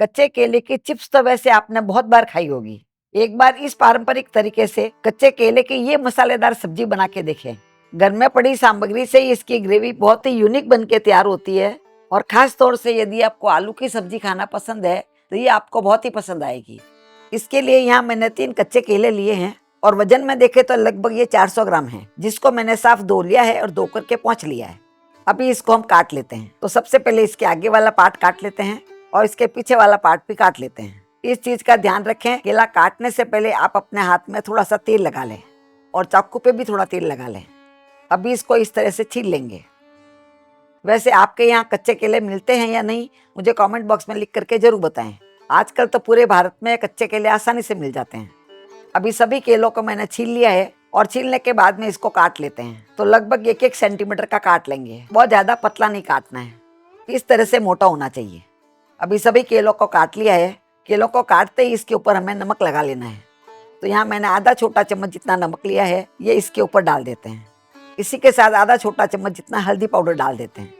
कच्चे केले की चिप्स तो वैसे आपने बहुत बार खाई होगी। एक बार इस पारंपरिक तरीके से कच्चे केले की ये मसालेदार सब्जी बना के देखें। घर में पड़ी सामग्री से ही इसकी ग्रेवी बहुत ही यूनिक बन के तैयार होती है और खास तौर से यदि आपको आलू की सब्जी खाना पसंद है तो ये आपको बहुत ही पसंद आएगी। इसके लिए यहाँ मैंने 3 कच्चे केले लिए हैं और वजन में देखे तो लगभग ये 400 ग्राम है, जिसको मैंने साफ धो लिया है और धो करके पोंछ लिया है। अभी इसको हम काट लेते हैं। तो सबसे पहले इसके आगे वाला पार्ट काट लेते हैं और इसके पीछे वाला पार्ट भी काट लेते हैं। इस चीज का ध्यान रखें, केला काटने से पहले आप अपने हाथ में थोड़ा सा तेल लगा लें और चाकू पे भी थोड़ा तेल लगा लें। अभी इसको इस तरह से छील लेंगे। वैसे आपके यहाँ कच्चे केले मिलते हैं या नहीं, मुझे कमेंट बॉक्स में लिख करके जरूर बताएं। आजकल तो पूरे भारत में कच्चे केले आसानी से मिल जाते हैं। अभी सभी केलों को मैंने छील लिया है और छीलने के बाद में इसको काट लेते हैं। तो लगभग 1-1 सेंटीमीटर का काट लेंगे, बहुत ज्यादा पतला नहीं काटना है, इस तरह से मोटा होना चाहिए। अभी सभी केलों को काट लिया है। केलों को काटते ही इसके ऊपर हमें नमक लगा लेना है। तो यहाँ मैंने आधा छोटा चम्मच जितना नमक लिया है, ये इसके ऊपर डाल देते हैं। इसी के साथ आधा छोटा चम्मच जितना हल्दी पाउडर डाल देते हैं।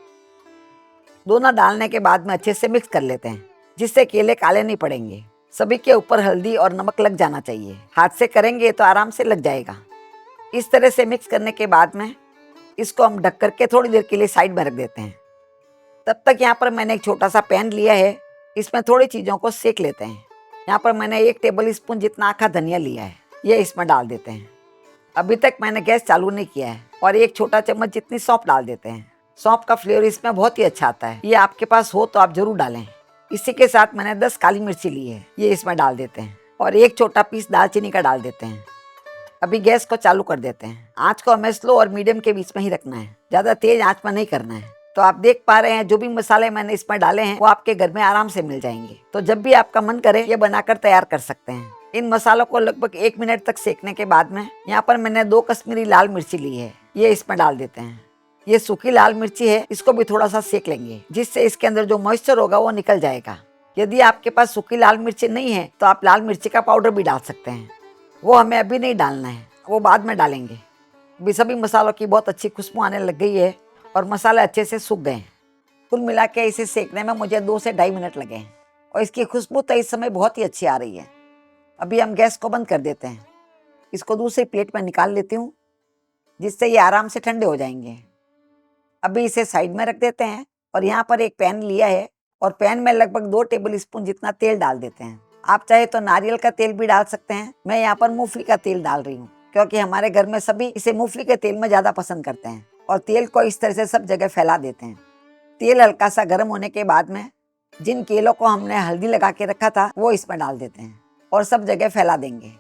दोनों डालने के बाद में अच्छे से मिक्स कर लेते हैं, जिससे केले काले नहीं पड़ेंगे। सभी के ऊपर हल्दी और नमक लग जाना चाहिए। हाथ से करेंगे तो आराम से लग जाएगा। इस तरह से मिक्स करने के बाद में इसको हम ढक करके थोड़ी देर के लिए साइड में रख देते हैं। तब तक यहाँ पर मैंने एक छोटा सा पैन लिया है, इसमें थोड़ी चीज़ों को सेक लेते हैं। यहाँ पर मैंने 1 टेबल स्पून जितना आखा धनिया लिया है, ये इसमें डाल देते हैं। अभी तक मैंने गैस चालू नहीं किया है। और 1 छोटा चम्मच जितनी सौंफ डाल देते हैं। सौंफ का फ्लेवर इसमें बहुत ही अच्छा आता है, ये आपके पास हो तो आप जरूर डालें। इसी के साथ मैंने 10 काली मिर्ची ली है, ये इसमें डाल देते हैं और 1 छोटा पीस दालचीनी का डाल देते हैं। अभी गैस को चालू कर देते हैं। आँच को हमें स्लो और मीडियम के बीच में ही रखना है, ज़्यादा तेज आँच में नहीं करना है। तो आप देख पा रहे हैं जो भी मसाले मैंने इसमें डाले हैं वो आपके घर में आराम से मिल जाएंगे। तो जब भी आपका मन करे ये बनाकर तैयार कर सकते हैं। इन मसालों को लगभग 1 मिनट तक सेकने के बाद में यहाँ पर मैंने 2 कश्मीरी लाल मिर्ची ली है, ये इसमें डाल देते हैं। ये सूखी लाल मिर्ची है, इसको भी थोड़ा सा सेक लेंगे, जिससे इसके अंदर जो मॉइस्चर होगा वो निकल जाएगा। यदि आपके पास सूखी लाल मिर्ची नहीं है तो आप लाल मिर्ची का पाउडर भी डाल सकते हैं, वो हमें अभी नहीं डालना है, वो बाद में डालेंगे। अभी सभी मसालों की बहुत अच्छी खुशबू आने लग गई है और मसाले अच्छे से सूख गए हैं। कुल मिला के इसे सेकने में मुझे 2 से 2.5 मिनट लगे हैं और इसकी खुशबू तो इस समय बहुत ही अच्छी आ रही है। अभी हम गैस को बंद कर देते हैं। इसको दूसरी प्लेट में निकाल लेती हूँ, जिससे ये आराम से ठंडे हो जाएंगे। अभी इसे साइड में रख देते हैं और यहाँ पर एक पैन लिया है और पैन में लगभग 2 टेबल स्पून जितना तेल डाल देते हैं। आप चाहे तो नारियल का तेल भी डाल सकते हैं, मैं यहाँ पर मूंगफली का तेल डाल रही हूँ, क्योंकि हमारे घर में सभी इसे मूंगफली के तेल में ज़्यादा पसंद करते हैं। और तेल को इस तरह से सब जगह फैला देते हैं। तेल हल्का सा गर्म होने के बाद में जिन केलों को हमने हल्दी लगा के रखा था वो इसमें डाल देते हैं और सब जगह फैला देंगे,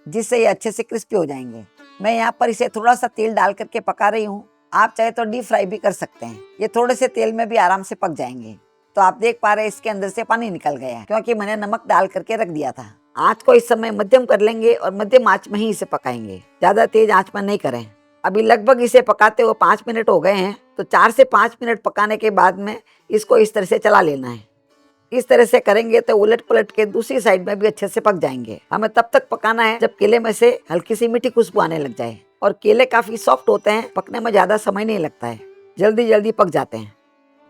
जिससे ये अच्छे से क्रिस्पी हो जाएंगे। मैं यहाँ पर इसे थोड़ा सा तेल डाल करके पका रही हूँ, आप चाहे तो डीप फ्राई भी कर सकते हैं, ये थोड़े से तेल में भी आराम से पक जाएंगे। तो आप देख पा रहे हैं इसके अंदर से पानी निकल गया है, क्योंकि मैंने नमक डाल करके रख दिया था। आँच को इस समय मध्यम कर लेंगे और मध्यम आँच में ही इसे पकाएंगे, ज़्यादा तेज आँच में नहीं करें। अभी लगभग इसे पकाते हुए 5 मिनट हो गए हैं, तो 4 से 5 मिनट पकाने के बाद में इसको इस तरह से चला लेना है। इस तरह से करेंगे तो उलट पलट के दूसरी साइड में भी अच्छे से पक जाएंगे। हमें तब तक पकाना है जब केले में से हल्की सी मीठी खुशबू आने लग जाए। और केले काफी सॉफ्ट होते हैं, पकने में ज्यादा समय नहीं लगता है, जल्दी जल्दी पक जाते हैं।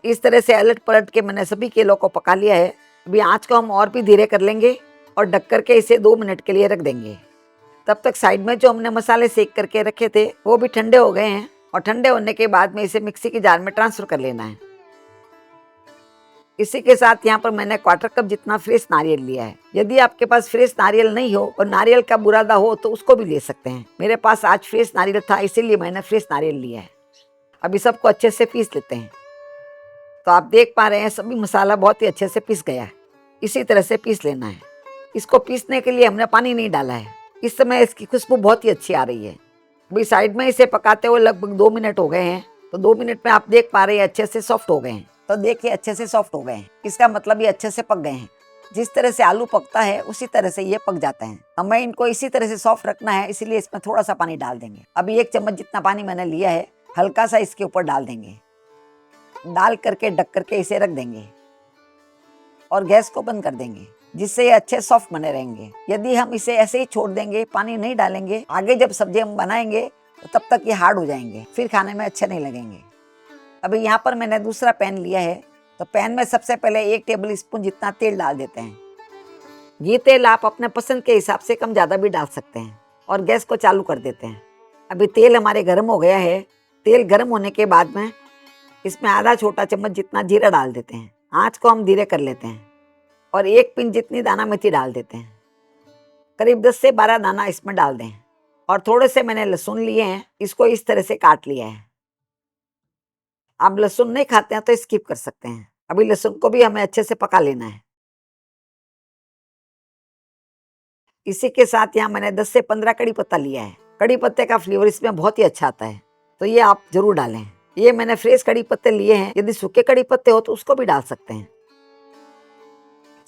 इस तरह से उलट पलट के मैंने सभी केलों को पका लिया है। अभी आँच को हम और भी धीरे कर लेंगे और ढक करके इसे 2 मिनट के लिए रख देंगे। तब तक साइड में जो हमने मसाले सेक करके रखे थे वो भी ठंडे हो गए हैं और ठंडे होने के बाद में इसे मिक्सी की जार में ट्रांसफर कर लेना है। इसी के साथ यहाँ पर मैंने 1/4 कप जितना फ्रेश नारियल लिया है। यदि आपके पास फ्रेश नारियल नहीं हो और नारियल का बुरादा हो तो उसको भी ले सकते हैं। मेरे पास आज फ्रेश नारियल था, इसीलिए मैंने फ्रेश नारियल लिया है। अभी सबको अच्छे से पीस लेते हैं। तो आप देख पा रहे हैं सभी मसाला बहुत ही अच्छे से पीस गया है। इसी तरह से पीस लेना है। इसको पीसने के लिए हमने पानी नहीं डाला है। इस समय इसकी खुशबू बहुत ही अच्छी आ रही है। अभी साइड में इसे पकाते हुए लगभग 2 मिनट हो गए हैं। तो 2 मिनट में आप देख पा रहे हैं अच्छे से सॉफ्ट हो गए हैं। तो देखिए अच्छे से सॉफ्ट हो गए हैं, इसका मतलब ये अच्छे से पक गए हैं। जिस तरह से आलू पकता है उसी तरह से ये पक जाते हैं। हमें इनको इसी तरह से सॉफ्ट रखना है, इसीलिए इसमें थोड़ा सा पानी डाल देंगे। अभी 1 चम्मच जितना पानी मैंने लिया है, हल्का सा इसके ऊपर डाल देंगे। डाल करके ढक करके इसे रख देंगे और गैस को बंद कर देंगे, जिससे ये अच्छे सॉफ्ट बने रहेंगे। यदि हम इसे ऐसे ही छोड़ देंगे, पानी नहीं डालेंगे, आगे जब सब्जी हम बनाएंगे तो तब तक ये हार्ड हो जाएंगे, फिर खाने में अच्छे नहीं लगेंगे। अभी यहाँ पर मैंने दूसरा पैन लिया है, तो पैन में सबसे पहले 1 टेबल स्पून जितना तेल डाल देते हैं। ये तेल आप अपने पसंद के हिसाब से कम ज़्यादा भी डाल सकते हैं और गैस को चालू कर देते हैं। अभी तेल हमारे गर्म हो गया है। तेल गर्म होने के बाद में इसमें आधा छोटा चम्मच जितना जीरा डाल देते हैं। आँच को हम धीरे कर लेते हैं और 1 पिंच जितनी दाना मेथी डाल देते हैं। करीब 10 से 12 दाना इसमें डाल दें और थोड़े से मैंने लहसुन लिए हैं, इसको इस तरह से काट लिया है। आप लहसुन नहीं खाते हैं तो स्किप कर सकते हैं। अभी लहसुन को भी हमें अच्छे से पका लेना है। इसी के साथ यहाँ मैंने 10 से 15 कड़ी पत्ता लिया है। कड़ी पत्ते का फ्लेवर इसमें बहुत ही अच्छा आता है, तो ये आप जरूर डालें। ये मैंने फ्रेश कड़ी पत्ते लिए हैं, यदि सूखे कड़ी पत्ते हो तो उसको भी डाल सकते हैं।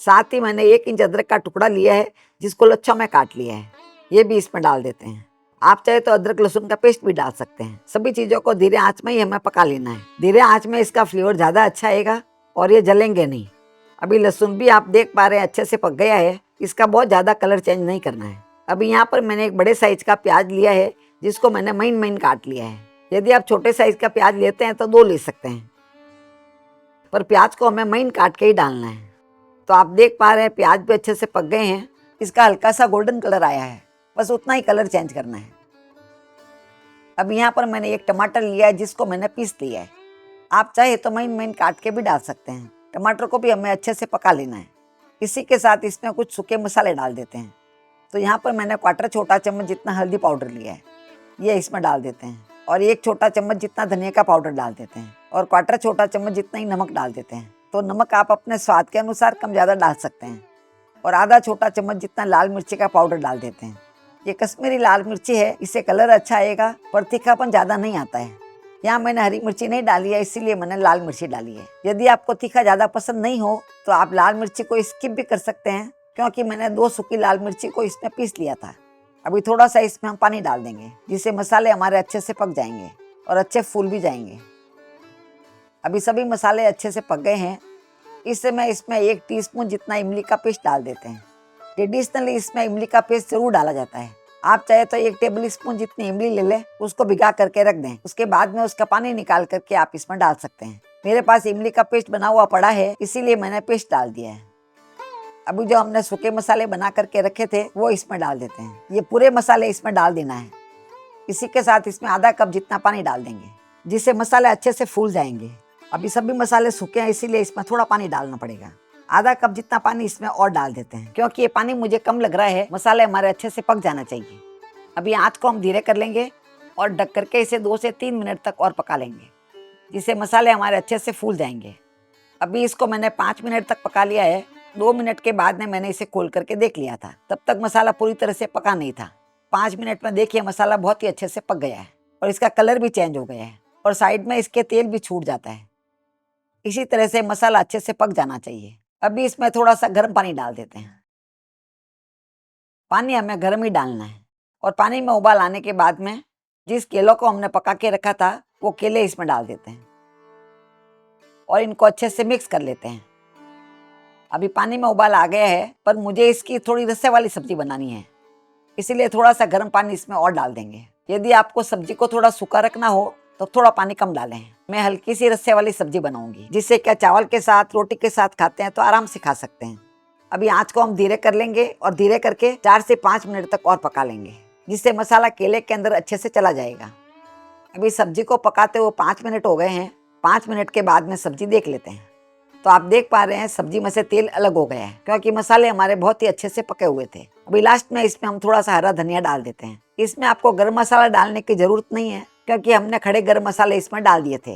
साथ ही मैंने 1 इंच अदरक का टुकड़ा लिया है, जिसको लच्छा में काट लिया है, ये भी इसमें डाल देते हैं। आप चाहे तो अदरक लहसुन का पेस्ट भी डाल सकते हैं। सभी चीजों को धीरे आंच में ही हमें पका लेना है। धीरे आंच में इसका फ्लेवर ज्यादा अच्छा आएगा और ये जलेंगे नहीं। अभी लहसुन भी आप देख पा रहे हैं अच्छे से पक गया है, इसका बहुत ज्यादा कलर चेंज नहीं करना है। अभी यहाँ पर मैंने एक बड़े साइज का प्याज लिया है, जिसको मैंने महीन महीन काट लिया है। यदि आप छोटे साइज का प्याज लेते हैं तो 2 ले सकते हैं, पर प्याज को हमें महीन काट के ही डालना है। तो आप देख पा रहे हैं प्याज भी अच्छे से पक गए हैं। इसका हल्का सा गोल्डन कलर आया है, बस उतना ही कलर चेंज करना है। अब यहाँ पर मैंने 1 टमाटर लिया है, जिसको मैंने पीस लिया है। आप चाहे तो महीन महीन काट के भी डाल सकते हैं। टमाटर को भी हमें अच्छे से पका लेना है। इसी के साथ इसमें कुछ सूखे मसाले डाल देते हैं। तो यहाँ पर मैंने 1/4 छोटा चम्मच जितना हल्दी पाउडर लिया है, ये इसमें डाल देते हैं और 1 छोटा चम्मच जितना धनिया का पाउडर डाल देते हैं और 1/4 छोटा चम्मच जितना ही नमक डाल देते हैं। तो नमक आप अपने स्वाद के अनुसार कम ज़्यादा डाल सकते हैं और आधा छोटा चम्मच जितना लाल मिर्ची का पाउडर डाल देते हैं। ये कश्मीरी लाल मिर्ची है, इससे कलर अच्छा आएगा पर तीखापन ज़्यादा नहीं आता है। यहाँ मैंने हरी मिर्ची नहीं डाली है, इसीलिए मैंने लाल मिर्ची डाली है। यदि आपको तीखा ज़्यादा पसंद नहीं हो तो आप लाल मिर्ची को स्किप भी कर सकते हैं, क्योंकि मैंने 2 सूखी लाल मिर्ची को इसमें पीस लिया था। अभी थोड़ा सा इसमें हम पानी डाल देंगे, जिससे मसाले हमारे अच्छे से पक जाएंगे और अच्छे फूल भी जाएंगे। अभी सभी मसाले अच्छे से पक गए हैं। इस समय इसमें 1 टीस्पून जितना इमली का पेस्ट डाल देते हैं। ट्रेडिशनली इसमें इमली का पेस्ट जरूर डाला जाता है। आप चाहे तो 1 टेबल स्पून जितनी इमली ले लें, उसको भिगा करके रख दें। उसके बाद में उसका पानी निकाल करके आप इसमें डाल सकते हैं। मेरे पास इमली का पेस्ट बना हुआ पड़ा है, इसीलिए मैंने पेस्ट डाल दिया है। अभी जो हमने सूखे मसाले बना करके रखे थे वो इसमें डाल देते हैं। ये पूरे मसाले इसमें डाल देना है। इसी के साथ इसमें आधा कप जितना पानी डाल देंगे, जिससे मसाले अच्छे से फूल जाएंगे। अभी सभी मसाले सूखे हैं, इसीलिए इसमें थोड़ा पानी डालना पड़ेगा। आधा कप जितना पानी इसमें और डाल देते हैं, क्योंकि ये पानी मुझे कम लग रहा है। मसाले हमारे अच्छे से पक जाना चाहिए। अभी आँच को हम धीरे कर लेंगे और ढक करके इसे 2 से 3 मिनट तक और पका लेंगे, जिससे मसाले हमारे अच्छे से फूल जाएंगे। अभी इसको मैंने 5 मिनट तक पका लिया है। 2 मिनट के बाद में मैंने इसे खोल करके देख लिया था, तब तक मसाला पूरी तरह से पका नहीं था। 5 मिनट में देखिए मसाला बहुत ही अच्छे से पक गया है और इसका कलर भी चेंज हो गया है और साइड में इसके तेल भी छूट जाता है। इसी तरह से मसाला अच्छे से पक जाना चाहिए। अभी इसमें थोड़ा सा गर्म पानी डाल देते हैं। पानी हमें गर्म ही डालना है और पानी में उबाल आने के बाद में जिस केलों को हमने पका के रखा था वो केले इसमें डाल देते हैं और इनको अच्छे से मिक्स कर लेते हैं। अभी पानी में उबाल आ गया है, पर मुझे इसकी थोड़ी रस्से वाली सब्जी बनानी है, इसीलिए थोड़ा सा गर्म पानी इसमें और डाल देंगे। यदि आपको सब्जी को थोड़ा सूखा रखना हो तो थोड़ा पानी कम डालें। मैं हल्की सी रस्से वाली सब्जी बनाऊंगी, जिससे क्या चावल के साथ रोटी के साथ खाते हैं तो आराम से खा सकते हैं। अभी आंच को हम धीरे कर लेंगे और धीरे करके 4 से 5 मिनट तक और पका लेंगे, जिससे मसाला केले के अंदर अच्छे से चला जाएगा। अभी सब्जी को पकाते हुए 5 मिनट हो गए हैं। 5 मिनट के बाद में सब्जी देख लेते हैं। तो आप देख पा रहे हैं सब्जी में से तेल अलग हो गया है, क्योंकि मसाले हमारे बहुत ही अच्छे से पके हुए थे। अभी लास्ट में इसमें हम थोड़ा सा हरा धनिया डाल देते हैं। इसमें आपको गरम मसाला डालने की जरूरत नहीं है, क्योंकि हमने खड़े गरम मसाले इसमें डाल दिए थे।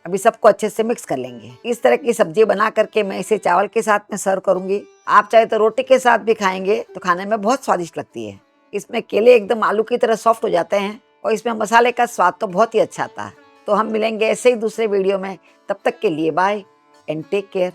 अभी सबको अच्छे से मिक्स कर लेंगे। इस तरह की सब्जी बना करके मैं इसे चावल के साथ में सर्व करूंगी। आप चाहे तो रोटी के साथ भी खाएंगे तो खाने में बहुत स्वादिष्ट लगती है। इसमें केले एकदम आलू की तरह सॉफ्ट हो जाते हैं और इसमें मसाले का स्वाद तो बहुत ही अच्छा आता है। तो हम मिलेंगे ऐसे ही दूसरे वीडियो में। तब तक के लिए बाय एंड टेक केयर।